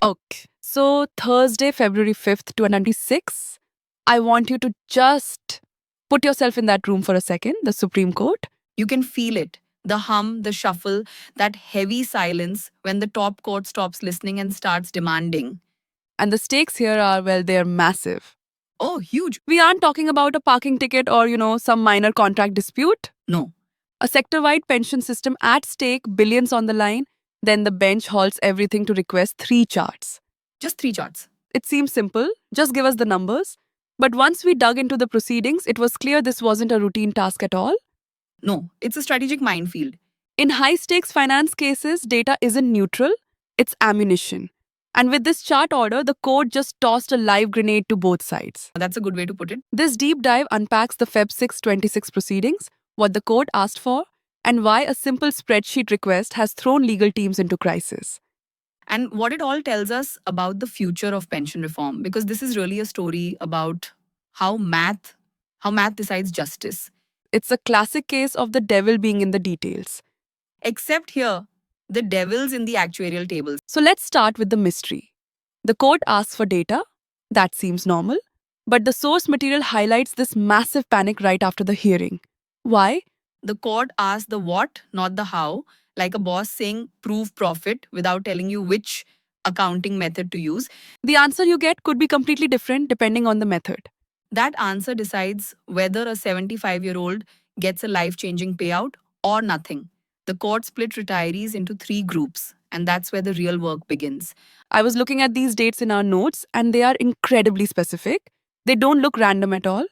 Okay. So, Thursday, February 5th, 2026, I want you to just put yourself in that room for a second, the Supreme Court. You can feel it. The hum, the shuffle, that heavy silence when the top court stops listening and starts demanding. And the stakes here are, well, they're massive. Oh, huge. We aren't talking about a parking ticket or, some minor contract dispute. No. A sector wide pension system at stake, billions on the line. Then the bench halts everything to request 3 charts. Just 3 charts. It seems simple, just give us the numbers. But once we dug into the proceedings, it was clear this wasn't a routine task at all. No, it's a strategic minefield. In high stakes finance cases, data isn't neutral, it's ammunition. And with this chart order, the court just tossed a live grenade to both sides. That's a good way to put it. This deep dive unpacks the Feb 6 26 proceedings, what the court asked for, and why a simple spreadsheet request has thrown legal teams into crisis. And what it all tells us about the future of pension reform, because this is really a story about how math decides justice. It's a classic case of the devil being in the details. Except here, the devil's in the actuarial tables. So let's start with the mystery. The court asks for data. That seems normal. But the source material highlights this massive panic right after the hearing. Why? The court asks the what, not the how, like a boss saying prove profit without telling you which accounting method to use. The answer you get could be completely different depending on the method. That answer decides whether a 75-year-old gets a life-changing payout or nothing. The court split retirees into 3 groups, and that's where the real work begins. I was looking at these dates in our notes and they are incredibly specific. They don't look random at all.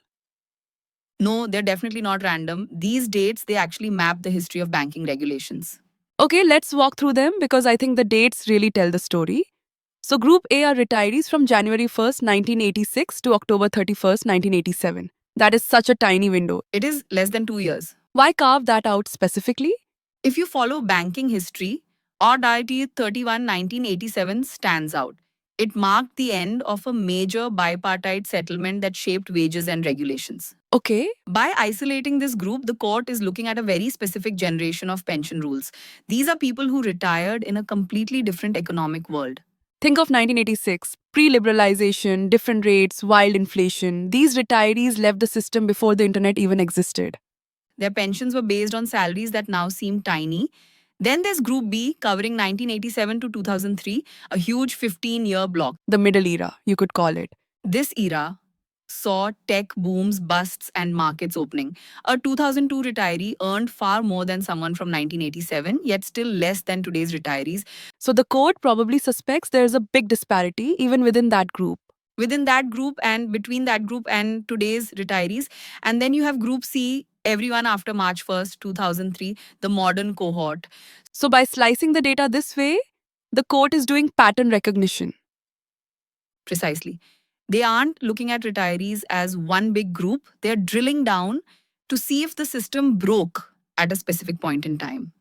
No, they're definitely not random. These dates, they actually map the history of banking regulations. Okay, let's walk through them because I think the dates really tell the story. So, Group A are retirees from January 1st, 1986 to October 31st, 1987. That is such a tiny window. It is less than 2 years. Why carve that out specifically? If you follow banking history, Audit 31 1987 stands out. It marked the end of a major bipartite settlement that shaped wages and regulations. Okay, By isolating this group, the court is looking at a very specific generation of pension rules. These are people who retired in a completely different economic world. think of 1986, pre-liberalization, different rates, wild inflation. These retirees left the system before the internet even existed. Their pensions were based on salaries that now seem tiny. Then there's Group B covering 1987 to 2003, a huge 15-year block. The middle era, you could call it. This era saw tech booms, busts, and markets opening. A 2002 retiree earned far more than someone from 1987, yet still less than today's retirees. So the court probably suspects there's a big disparity even within that group. Within that group and between that group and today's retirees. And then you have Group C, everyone after March 1st, 2003, the modern cohort. So by slicing the data this way, the court is doing pattern recognition. Precisely. They aren't looking at retirees as one big group. They're drilling down to see if the system broke at a specific point in time.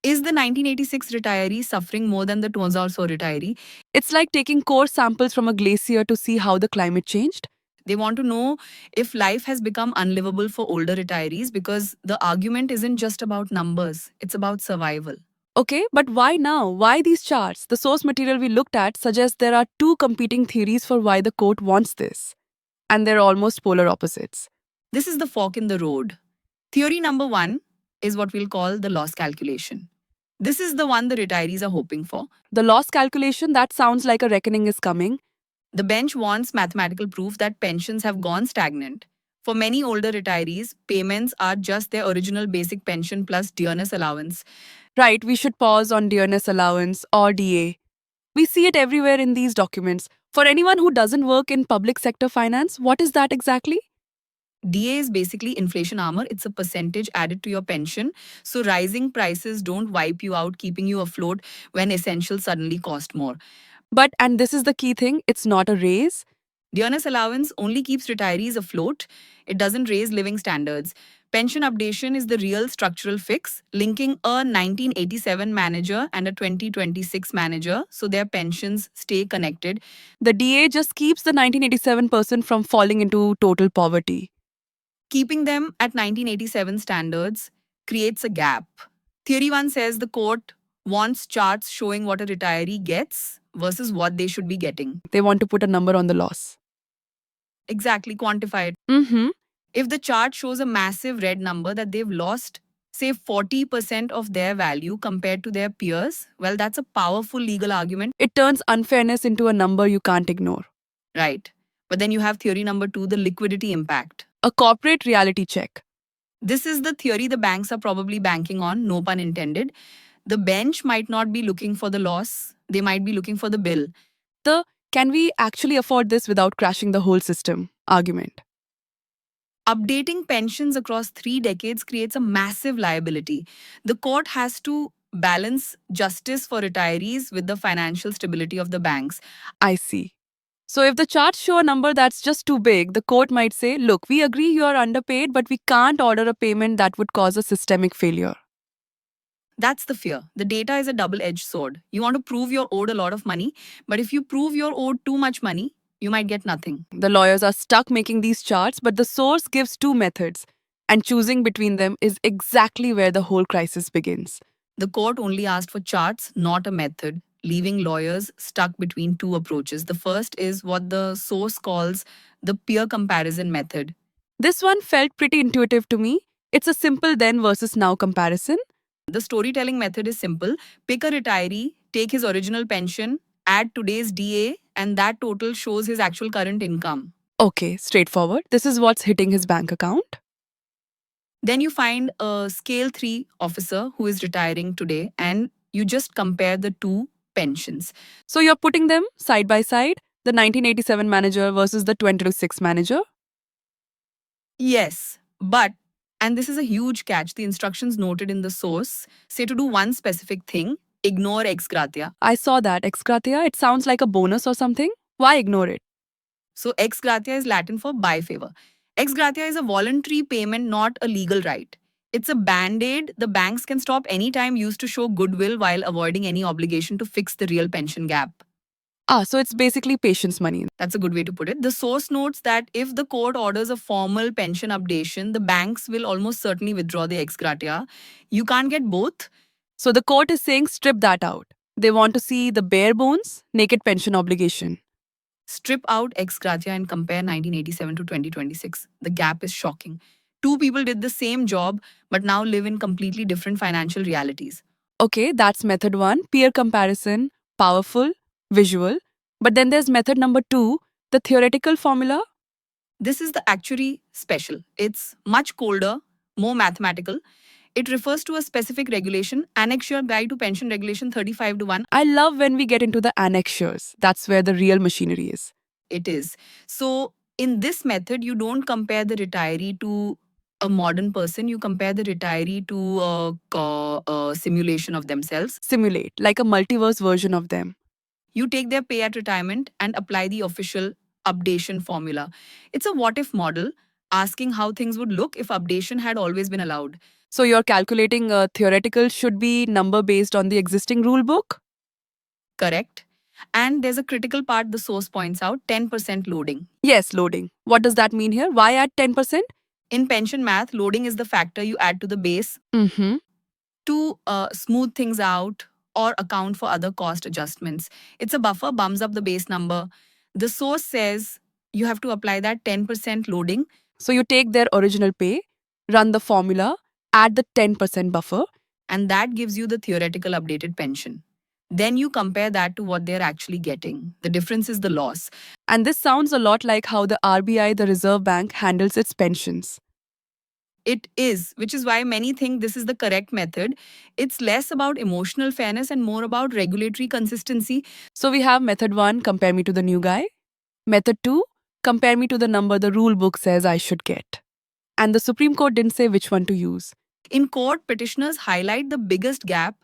Is the 1986 retiree suffering more than the 2004 retiree? It's like taking core samples from a glacier to see how the climate changed. They want to know if life has become unlivable for older retirees because the argument isn't just about numbers, it's about survival. Okay, but why now? Why these charts? The source material we looked at suggests there are 2 competing theories for why the court wants this. And they're almost polar opposites. This is the fork in the road. Theory number 1 is what we'll call the loss calculation. This is the one the retirees are hoping for. The loss calculation, that sounds like a reckoning is coming. The bench wants mathematical proof that pensions have gone stagnant. For many older retirees, payments are just their original basic pension plus dearness allowance. Right, we should pause on dearness allowance or DA. We see it everywhere in these documents. For anyone who doesn't work in public sector finance, what is that exactly? DA is basically inflation armor. It's a percentage added to your pension. So rising prices don't wipe you out, keeping you afloat when essentials suddenly cost more. But, and this is the key thing, it's not a raise. Dearness allowance only keeps retirees afloat. It doesn't raise living standards. Pension updation is the real structural fix, linking a 1987 manager and a 2026 manager so their pensions stay connected. The DA just keeps the 1987 person from falling into total poverty. Keeping them at 1987 standards creates a gap. Theory 1 says the court wants charts showing what a retiree gets versus what they should be getting. They want to put a number on the loss. Exactly, quantify it. Mm-hmm. If the chart shows a massive red number that they've lost, say 40% of their value compared to their peers, well, that's a powerful legal argument, It turns unfairness into a number you can't ignore. right? But then you have theory number 2, the liquidity impact. A corporate reality check. This is the theory the banks are probably banking on, no pun intended. The bench might not be looking for the loss, they might be looking for the bill. The can we actually afford this without crashing the whole system argument. Updating pensions across 3 decades creates a massive liability. The court has to balance justice for retirees with the financial stability of the banks. I see. So if the charts show a number that's just too big, the court might say, look, we agree you are underpaid, but we can't order a payment that would cause a systemic failure. That's the fear. The data is a double-edged sword. You want to prove you're owed a lot of money, but if you prove you're owed too much money, you might get nothing. The lawyers are stuck making these charts, but the source gives two methods, and choosing between them is exactly where the whole crisis begins. The court only asked for charts, not a method, leaving lawyers stuck between two approaches. The first is what the source calls the peer comparison method. This one felt pretty intuitive to me. It's a simple then versus now comparison. The storytelling method is simple. Pick a retiree, take his original pension, add today's DA, and that total shows his actual current income. Okay, straightforward. This is what's hitting his bank account. Then you find a scale 3 officer who is retiring today, and you just compare the two pensions. So you're putting them side by side, the 1987 manager versus the 2026 manager. Yes, but, and this is a huge catch, the instructions noted in the source say to do one specific thing, ignore ex-gratia. I saw that. Ex-Gratia, it sounds like a bonus or something. Why ignore it? So ex-gratia is Latin for by favor. Ex-gratia is a voluntary payment, not a legal right. It's a band-aid the banks can stop anytime used to show goodwill while avoiding any obligation to fix the real pension gap. So it's basically patience money. That's a good way to put it. The source notes that if the court orders a formal pension updation, the banks will almost certainly withdraw the ex gratia. You can't get both. So the court is saying strip that out. They want to see the bare bones, naked pension obligation. Strip out ex gratia and compare 1987 to 2026. The gap is shocking. Two people did the same job but now live in completely different financial realities. Okay, that's method one, peer comparison, powerful, visual. But then there's method number two, the theoretical formula. This is the actuary special. It's much colder, more mathematical. It refers to a specific regulation, Annexure Guide to Pension Regulation 35 to 1. I love when we get into the annexures. That's where the real machinery is. It is. So, in this method, you don't compare the retiree to a modern person, you compare the retiree to a simulation of themselves. Simulate, like a multiverse version of them. You take their pay at retirement and apply the official updation formula. It's a what if model, asking how things would look if updation had always been allowed. So you're calculating a theoretical should be number based on the existing rule book? Correct? And there's a critical part the source points out, 10% loading. Yes, loading. What does that mean here? Why add 10%? In pension math, loading is the factor you add to the base Mm-hmm. to smooth things out or account for other cost adjustments. It's a buffer, bumps up the base number. The source says you have to apply that 10% loading. So you take their original pay, run the formula, add the 10% buffer. And that gives you the theoretical updated pension. Then you compare that to what they're actually getting. The difference is the loss. And this sounds a lot like how the RBI, the Reserve Bank, handles its pensions. It is, which is why many think this is the correct method. It's less about emotional fairness and more about regulatory consistency. So we have method 1, compare me to the new guy. Method 2, compare me to the number the rule book says I should get. And the Supreme Court didn't say which one to use. In court, petitioners highlight the biggest gap,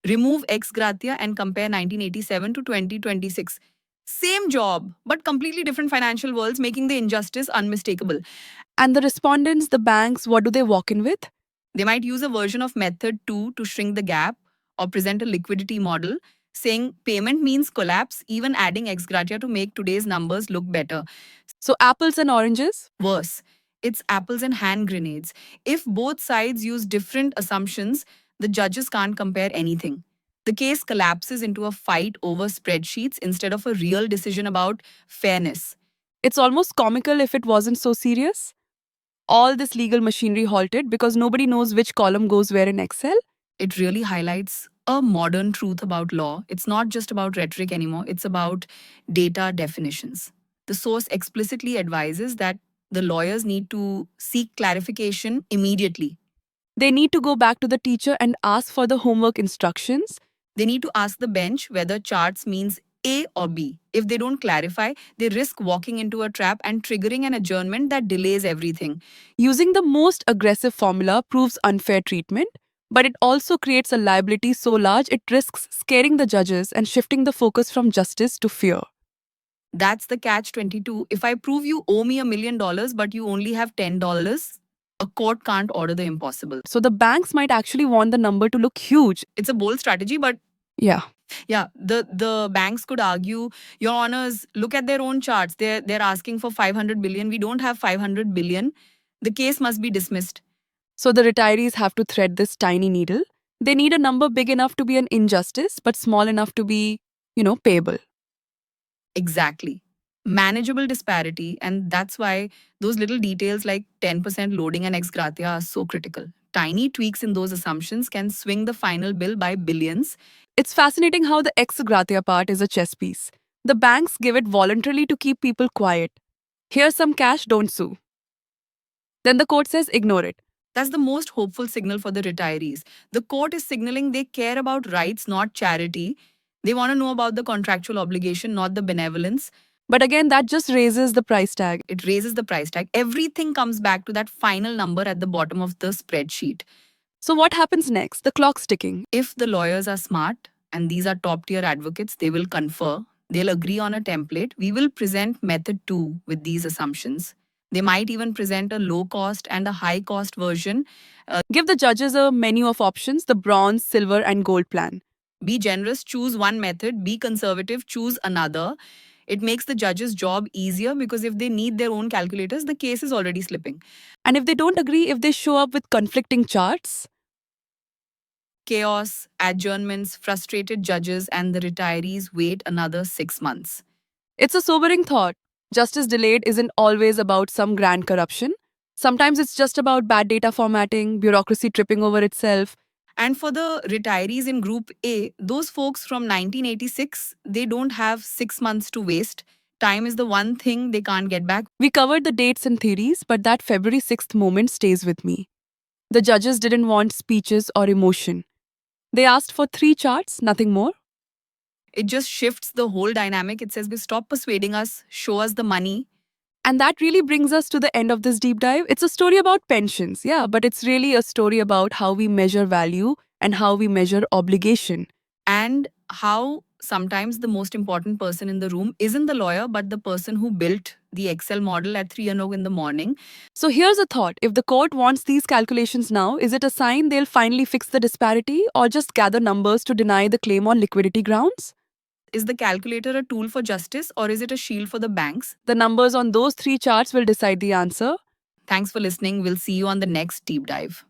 remove ex gratia and compare 1987 to 2026. Same job, but completely different financial worlds, making the injustice unmistakable. And the respondents, the banks, what do they walk in with? They might use a version of method 2 to shrink the gap or present a liquidity model, saying payment means collapse, even adding ex gratia to make today's numbers look better. So apples and oranges? Worse, it's apples and hand grenades. If both sides use different assumptions, the judges can't compare anything. The case collapses into a fight over spreadsheets instead of a real decision about fairness. It's almost comical if it wasn't so serious. All this legal machinery halted because nobody knows which column goes where in Excel. It really highlights a modern truth about law. It's not just about rhetoric anymore, it's about data definitions. The source explicitly advises that the lawyers need to seek clarification immediately. They need to go back to the teacher and ask for the homework instructions. They need to ask the bench whether charts means A or B. If they don't clarify, they risk walking into a trap and triggering an adjournment that delays everything. Using the most aggressive formula proves unfair treatment, but it also creates a liability so large it risks scaring the judges and shifting the focus from justice to fear. That's the catch 22. If I prove you owe me $1 million but you only have $10, a court can't order the impossible. So the banks might actually want the number to look huge. It's a bold strategy, but Yeah. the banks could argue, Your Honors, look at their own charts. They're asking for 500 billion. We don't have 500 billion. The case must be dismissed. So the retirees have to thread this tiny needle. They need a number big enough to be an injustice, but small enough to be, payable. Exactly. Manageable disparity, and that's why those little details like 10% loading and ex-gratia are so critical. Tiny tweaks in those assumptions can swing the final bill by billions. It's fascinating how the ex-gratia part is a chess piece. The banks give it voluntarily to keep people quiet. Here's some cash, don't sue. Then the court says ignore it. That's the most hopeful signal for the retirees. The court is signaling they care about rights, not charity. They want to know about the contractual obligation, not the benevolence. But again, that just raises the price tag. It raises the price tag. Everything comes back to that final number at the bottom of the spreadsheet. So what happens next? The clock's ticking. If the lawyers are smart, and these are top tier advocates, they will confer. They'll agree on a template. We will present method 2 with these assumptions. They might even present a low cost and a high cost version. Give the judges a menu of options, the bronze, silver, and gold plan. Be generous, choose one method. Be conservative, choose another. It makes the judge's job easier because if they need their own calculators, the case is already slipping. And if they don't agree, if they show up with conflicting charts, Chaos, adjournments, frustrated judges, and the retirees wait another 6 months. it's a sobering thought. Justice delayed isn't always about some grand corruption. Sometimes it's just about bad data formatting, bureaucracy tripping over itself. And for the retirees in Group A, those folks from 1986, they don't have 6 months to waste. Time is the one thing they can't get back. We covered the dates and theories, but that February 6th moment stays with me. The judges didn't want speeches or emotion. They asked for 3 charts, nothing more. It just shifts the whole dynamic. It says, stop persuading us, show us the money. And that really brings us to the end of this deep dive. It's a story about pensions, yeah, but it's really a story about how we measure value and how we measure obligation. And how sometimes the most important person in the room isn't the lawyer, but the person who built the Excel model at 3 in the morning. So here's a thought. If the court wants these calculations now, is it a sign they'll finally fix the disparity or just gather numbers to deny the claim on liquidity grounds? Is the calculator a tool for justice or is it a shield for the banks? The numbers on those 3 charts will decide the answer. Thanks for listening. We'll see you on the next deep dive.